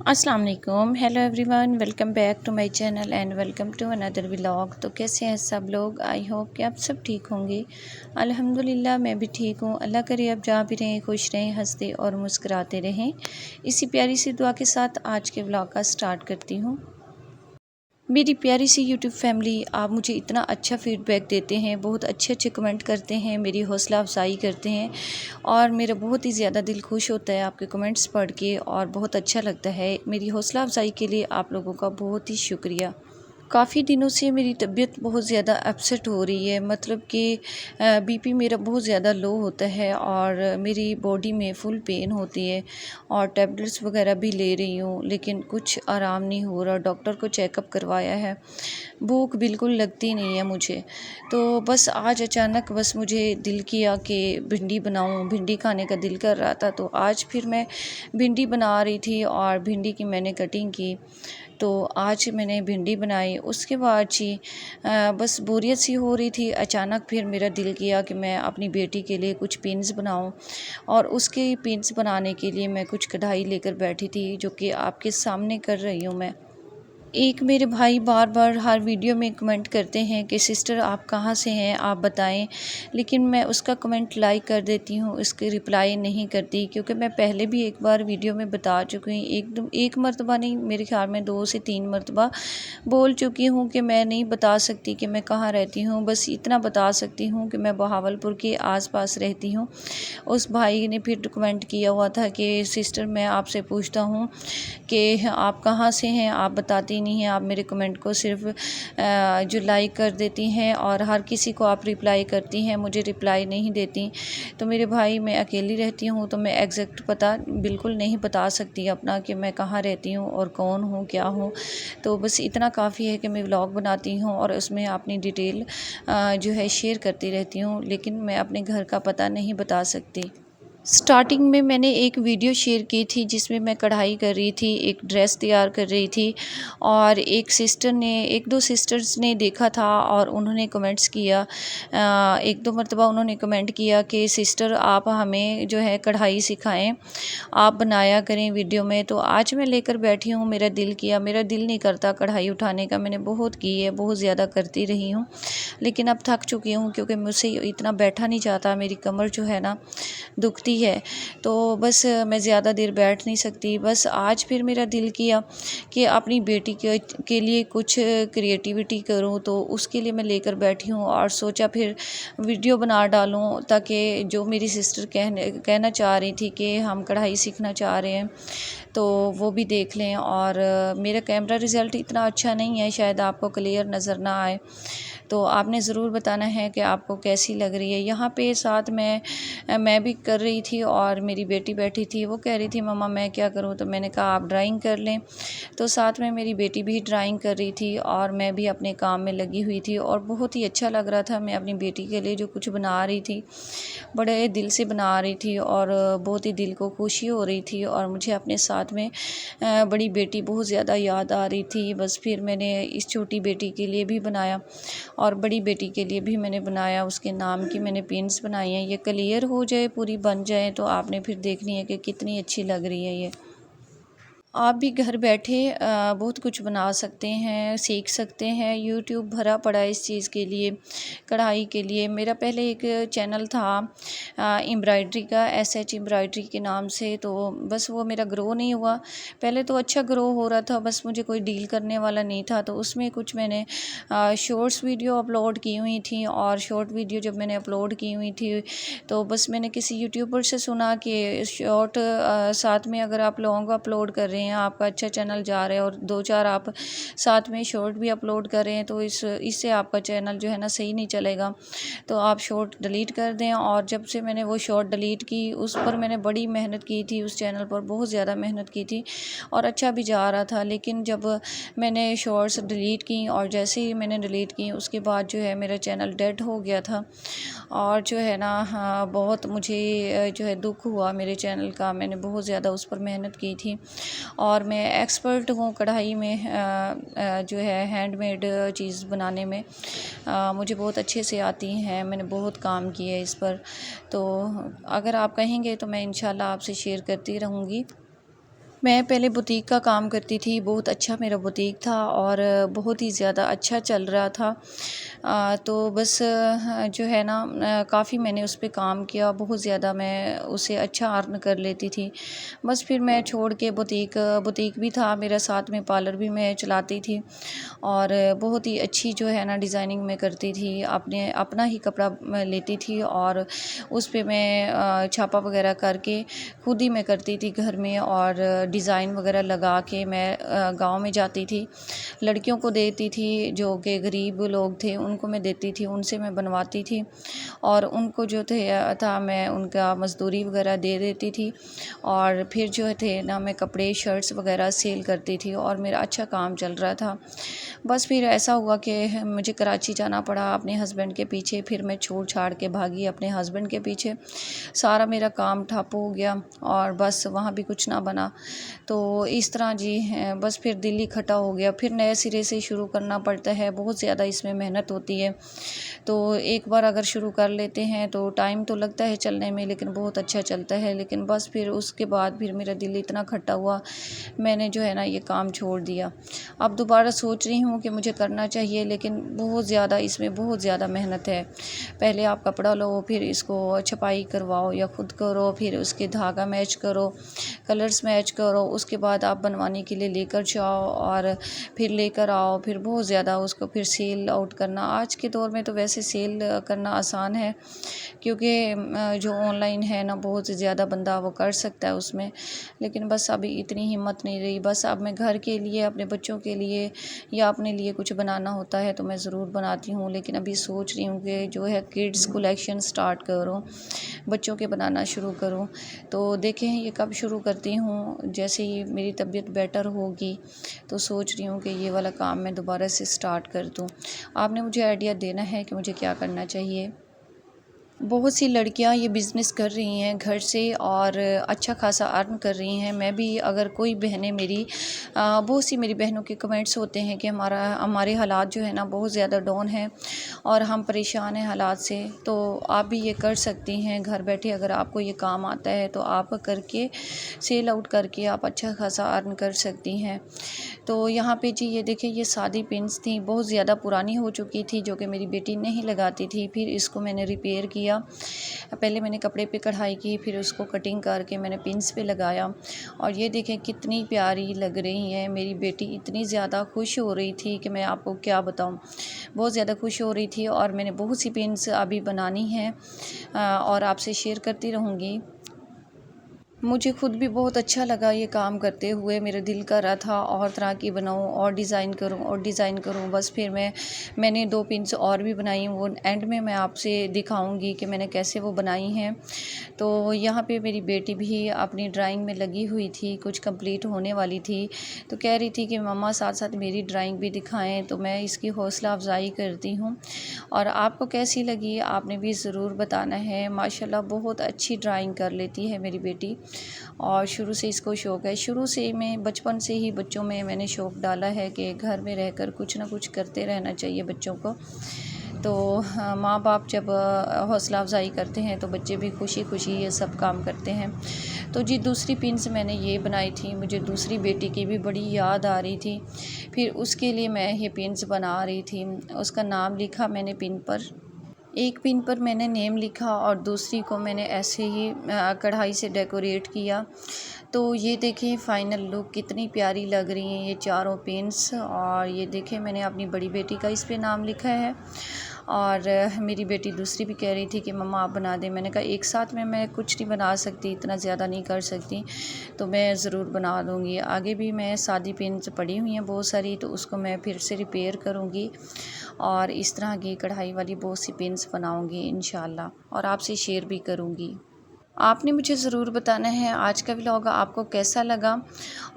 अस्सलाम वालेकुम, hello everyone, welcome back to my channel and welcome to another vlog. तो कैसे हैं सब लोग? आई होप कि आप सब ठीक होंगे। अल्हम्दुलिल्लाह मैं भी ठीक हूँ। अल्लाह करे आप जहाँ भी रहें खुश रहें, हंसते और मुस्कुराते रहें। इसी प्यारी सी दुआ के साथ आज के व्लॉग का स्टार्ट करती हूँ। मेरी प्यारी सी यूट्यूब फैमिली, आप मुझे इतना अच्छा फ़ीडबैक देते हैं, बहुत अच्छे अच्छे कमेंट करते हैं, मेरी हौसला अफजाई करते हैं और मेरा बहुत ही ज़्यादा दिल खुश होता है आपके कमेंट्स पढ़ के और बहुत अच्छा लगता है। मेरी हौसला अफजाई के लिए आप लोगों का बहुत ही शुक्रिया। काफ़ी दिनों से मेरी तबीयत बहुत ज़्यादा अपसेट हो रही है, मतलब कि बीपी मेरा बहुत ज़्यादा लो होता है और मेरी बॉडी में फुल पेन होती है और टैबलेट्स वगैरह भी ले रही हूँ, लेकिन कुछ आराम नहीं हो रहा। डॉक्टर को चेकअप करवाया है, भूख बिल्कुल लगती नहीं है मुझे। तो बस आज अचानक बस मुझे दिल किया कि भिंडी बनाऊँ, भिंडी खाने का दिल कर रहा था, तो आज फिर मैं भिंडी बना रही थी और भिंडी की मैंने कटिंग की। तो आज मैंने भिंडी बनाई। उसके बाद जी बस बोरियत सी हो रही थी। अचानक फिर मेरा दिल किया कि मैं अपनी बेटी के लिए कुछ पिन्स बनाऊं और उसके पिन्स बनाने के लिए मैं कुछ कढ़ाई लेकर बैठी थी, जो कि आपके सामने कर रही हूं मैं। एक मेरे भाई बार बार हर वीडियो में कमेंट करते हैं कि सिस्टर आप कहाँ से हैं, आप बताएं, लेकिन मैं उसका कमेंट लाइक कर देती हूँ, उसकी रिप्लाई नहीं करती, क्योंकि मैं पहले भी एक बार वीडियो में बता चुकी हूँ। एक मरतबा नहीं, मेरे ख्याल में 2 से 3 मरतबा बोल चुकी हूँ कि मैं नहीं बता सकती कि मैं कहाँ रहती हूँ। बस इतना बता सकती हूँ कि मैं बहावलपुर के आसपास रहती हूँ। उस भाई ने फिर कमेंट किया हुआ था कि सिस्टर मैं आपसे पूछता हूँ कि आप कहाँ से हैं, आप बताती नहीं हैं, आप मेरे कमेंट को सिर्फ जो लाइक कर देती हैं और हर किसी को आप रिप्लाई करती हैं, मुझे रिप्लाई नहीं देती। तो मेरे भाई मैं अकेली रहती हूँ, तो मैं एग्जैक्ट पता बिल्कुल नहीं बता सकती अपना कि मैं कहाँ रहती हूँ और कौन हूँ, क्या हूँ। तो बस इतना काफ़ी है कि मैं व्लॉग बनाती हूँ और उसमें अपनी डिटेल जो है शेयर करती रहती हूँ, लेकिन मैं अपने घर का पता नहीं बता सकती। स्टार्टिंग में मैंने एक वीडियो शेयर की थी जिसमें मैं कढ़ाई कर रही थी, एक ड्रेस तैयार कर रही थी और एक दो सिस्टर्स ने देखा था और उन्होंने कमेंट्स किया। एक दो मरतबा उन्होंने कमेंट किया कि सिस्टर आप हमें जो है कढ़ाई सिखाएं, आप बनाया करें वीडियो में। तो आज मैं लेकर बैठी हूँ, मेरा दिल किया, मेरा दिल नहीं करता कढ़ाई उठाने का, मैंने बहुत की है, बहुत ज़्यादा करती रही हूँ, लेकिन अब थक चुकी हूँ क्योंकि मुझसे इतना बैठा नहीं जाता, मेरी कमर जो है ना दुखती है। तो बस मैं ज़्यादा देर बैठ नहीं सकती। बस आज फिर मेरा दिल किया कि अपनी बेटी के लिए कुछ क्रिएटिविटी करूं, तो उसके लिए मैं लेकर बैठी हूं और सोचा फिर वीडियो बना डालूं, ताकि जो मेरी सिस्टर कहना चाह रही थी कि हम कढ़ाई सीखना चाह रहे हैं, तो वो भी देख लें। और मेरा कैमरा रिज़ल्ट इतना अच्छा नहीं है, शायद आपको क्लियर नज़र ना आए, तो आपने ज़रूर बताना है कि आपको कैसी लग रही है। यहाँ पे साथ में मैं भी कर रही थी और मेरी बेटी बैठी थी, वो कह रही थी मम्मा मैं क्या करूँ, तो मैंने कहा आप ड्राइंग कर लें। तो साथ में मेरी बेटी भी ड्राइंग कर रही थी और मैं भी अपने काम में लगी हुई थी और बहुत ही अच्छा लग रहा था। मैं अपनी बेटी के लिए जो कुछ बना रही थी, बड़े दिल से बना रही थी और बहुत ही दिल को खुशी हो रही थी और मुझे अपने साथ में बड़ी बेटी बहुत ज़्यादा याद आ रही थी। बस फिर मैंने इस छोटी बेटी के लिए भी बनाया और बड़ी बेटी के लिए भी मैंने बनाया, उसके नाम की मैंने पिन्स बनाई हैं। ये क्लियर हो जाए, पूरी बन जाए, तो आपने फिर देखनी है कि कितनी अच्छी लग रही है ये। आप भी घर बैठे बहुत कुछ बना सकते हैं, सीख सकते हैं। यूट्यूब भरा पड़ा है इस चीज़ के लिए, कढ़ाई के लिए। मेरा पहले एक चैनल था एम्ब्रॉयडरी का, SH एम्ब्रॉयडरी के नाम से, तो बस वो मेरा ग्रो नहीं हुआ। पहले तो अच्छा ग्रो हो रहा था, बस मुझे कोई डील करने वाला नहीं था, तो उसमें कुछ मैंने शॉर्ट्स वीडियो अपलोड की हुई थी और शॉर्ट वीडियो जब मैंने अपलोड की हुई थी, तो बस मैंने किसी यूट्यूबर से सुना कि शॉर्ट साथ में अगर आप लॉन्ग अपलोड कर रहे हैं, आपका अच्छा चैनल जा रहा है और 2-4 आप साथ में शॉर्ट भी अपलोड कर रहे हैं, तो इससे आपका चैनल जो है ना सही नहीं चलेगा, तो आप शॉर्ट डिलीट कर दें। और जब से मैंने वो शॉर्ट डिलीट की, उस पर मैंने बड़ी मेहनत की थी, उस चैनल पर बहुत ज़्यादा मेहनत की थी और अच्छा भी जा रहा था। लेकिन जब मैंने शॉर्ट्स डिलीट की और जैसे ही मैंने डिलीट की, उसके बाद जो है मेरा चैनल डेड हो गया था और जो है ना हाँ, बहुत मुझे जो है दुख हुआ मेरे चैनल का। मैंने बहुत ज़्यादा उस पर मेहनत की थी और मैं एक्सपर्ट हूँ कढ़ाई में, जो है हैंडमेड चीज़ बनाने में मुझे बहुत अच्छे से आती हैं। मैंने बहुत काम किया है इस पर, तो अगर आप कहेंगे तो मैं इंशाल्लाह आपसे शेयर करती रहूँगी। मैं पहले बुटीक का काम करती थी, बहुत अच्छा मेरा बुटीक था और बहुत ही ज़्यादा अच्छा चल रहा था। तो बस जो है ना काफ़ी मैंने उस पे काम किया, बहुत ज़्यादा मैं उससे अच्छा अर्न कर लेती थी। बस फिर मैं छोड़ के बुटीक भी था मेरा, साथ में पार्लर भी मैं चलाती थी और बहुत ही अच्छी जो है ना डिज़ाइनिंग मैं करती थी। अपना ही कपड़ा मैं लेती थी और उस पे मैं छापा वगैरह करके खुद ही मैं करती थी घर में, और डिज़ाइन वगैरह लगा के मैं गाँव में जाती थी, लड़कियों को देती थी जो कि गरीब लोग थे उनको मैं देती थी, उनसे मैं बनवाती थी और उनको जो था मैं उनका मज़दूरी वगैरह दे देती थी और फिर जो थे ना मैं कपड़े शर्ट्स वगैरह सेल करती थी और मेरा अच्छा काम चल रहा था। बस फिर ऐसा हुआ कि मुझे कराची जाना पड़ा अपने हस्बैंड के पीछे, फिर मैं छोड़ छाड़ के भागी अपने हस्बैंड के पीछे, सारा मेरा काम ठप हो गया और बस वहाँ भी कुछ ना बना। तो इस तरह जी बस फिर दिल ही खटा हो गया, फिर नए सिरे से शुरू करना पड़ता है, बहुत ज़्यादा इसमें मेहनत होती है। तो एक बार अगर शुरू कर लेते हैं तो टाइम तो लगता है चलने में, लेकिन बहुत अच्छा चलता है। लेकिन बस फिर उसके बाद फिर मेरा दिल इतना खट्टा हुआ, मैंने जो है ना ये काम छोड़ दिया। अब दोबारा सोच रही हूँ कि मुझे करना चाहिए, लेकिन बहुत ज़्यादा इसमें बहुत ज़्यादा मेहनत है। पहले आप कपड़ा लो, फिर इसको छपाई करवाओ या खुद करो, फिर उसके धागा मैच करो, कलर्स मैच करो, उसके बाद आप बनवाने के लिए लेकर जाओ और फिर लेकर आओ, फिर बहुत ज़्यादा उसको फिर सेल आउट करना। आज के दौर में तो वैसे सेल करना आसान है, क्योंकि जो ऑनलाइन है ना बहुत ज़्यादा बंदा वो कर सकता है उसमें, लेकिन बस अभी इतनी हिम्मत नहीं रही। बस अब मैं घर के लिए, अपने बच्चों के लिए या अपने लिए कुछ बनाना होता है तो मैं ज़रूर बनाती हूँ, लेकिन अभी सोच रही हूँ कि जो है किड्स कलेक्शन स्टार्ट करूँ, बच्चों के बनाना शुरू करूँ। तो देखें ये कब शुरू करती हूँ, जैसे ही मेरी तबीयत बेटर होगी तो सोच रही हूँ कि ये वाला काम मैं दोबारा से स्टार्ट कर दूँ। आपने मुझे आइडिया देना है कि मुझे क्या करना चाहिए। बहुत सी लड़कियां ये बिज़नेस कर रही हैं घर से और अच्छा खासा अर्न कर रही हैं। मैं भी, अगर कोई बहनें मेरी बहुत सी मेरी बहनों के कमेंट्स होते हैं कि हमारे हालात जो है ना बहुत ज़्यादा डाउन हैं और हम परेशान हैं हालात से, तो आप भी ये कर सकती हैं घर बैठे। अगर आपको ये काम आता है तो आप करके सेल आउट करके आप अच्छा खासा अर्न कर सकती हैं। तो यहाँ पे जी ये देखिए, ये सादी पिन्स थी, बहुत ज़्यादा पुरानी हो चुकी थी, जो कि मेरी बेटी नहीं लगाती थी। फिर इसको मैंने रिपेयर किया। पहले मैंने कपड़े पे कढ़ाई की, फिर उसको कटिंग करके मैंने पिन्स पे लगाया और ये देखें कितनी प्यारी लग रही हैं। मेरी बेटी इतनी ज़्यादा खुश हो रही थी कि मैं आपको क्या बताऊं, बहुत ज़्यादा खुश हो रही थी। और मैंने बहुत सी पिन्स अभी बनानी हैं और आपसे शेयर करती रहूँगी। मुझे खुद भी बहुत अच्छा लगा ये काम करते हुए, मेरा दिल कर रहा था और तरह की बनाऊं और डिज़ाइन करूं और डिज़ाइन करूं। बस फिर मैंने 2 पिन्स और भी बनाई, वो एंड में मैं आपसे दिखाऊंगी कि मैंने कैसे वो बनाई हैं। तो यहाँ पे मेरी बेटी भी अपनी ड्राइंग में लगी हुई थी, कुछ कंप्लीट होने वाली थी, तो कह रही थी कि मम्मा साथ साथ मेरी ड्राइंग भी दिखाएं। तो मैं इसकी हौसला अफजाई करती हूँ और आपको कैसी लगी आपने भी ज़रूर बताना है। माशाल्लाह बहुत अच्छी ड्राइंग कर लेती है मेरी बेटी और शुरू से इसको शौक़ है। शुरू से मैं बचपन से ही बच्चों में मैंने शौक़ डाला है कि घर में रहकर कुछ ना कुछ करते रहना चाहिए बच्चों को। तो माँ बाप जब हौसला अफजाई करते हैं तो बच्चे भी खुशी खुशी ये सब काम करते हैं। तो जी दूसरी पिन्स मैंने ये बनाई थी, मुझे दूसरी बेटी की भी बड़ी याद आ रही थी, फिर उसके लिए मैं ये पिन्स बना रही थी। उसका नाम लिखा मैंने पिन पर, एक पिन पर मैंने नेम लिखा और दूसरी को मैंने ऐसे ही कढ़ाई से डेकोरेट किया। तो ये देखें फ़ाइनल लुक कितनी प्यारी लग रही हैं ये चारों पिन्स। और ये देखें मैंने अपनी बड़ी बेटी का इस पे नाम लिखा है और मेरी बेटी दूसरी भी कह रही थी कि मम्मा आप बना दें। मैंने कहा एक साथ में मैं कुछ नहीं बना सकती, इतना ज़्यादा नहीं कर सकती, तो मैं ज़रूर बना दूँगी। आगे भी मैं सादी पिन्स पड़ी हुई हैं बहुत सारी, तो उसको मैं फिर से रिपेयर करूँगी और इस तरह की कढ़ाई वाली बहुत सी पिन्स बनाऊँगी इंशाल्लाह और आपसे शेयर भी करूँगी। आपने मुझे ज़रूर बताना है आज का व्लॉग आपको कैसा लगा,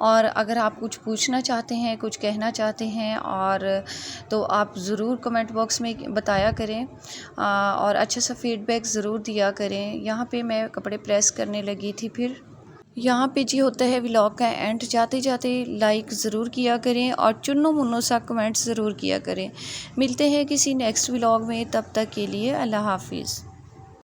और अगर आप कुछ पूछना चाहते हैं, कुछ कहना चाहते हैं और तो आप ज़रूर कमेंट बॉक्स में बताया करें और अच्छा सा फीडबैक ज़रूर दिया करें। यहाँ पे मैं कपड़े प्रेस करने लगी थी, फिर यहाँ पे जी होता है व्लॉग का एंड। जाते जाते लाइक ज़रूर किया करें और चुन्नो मुन्नो सा कमेंट ज़रूर किया करें। मिलते हैं किसी नेक्स्ट व्लॉग में, तब तक के लिए अल्लाह हाफिज़।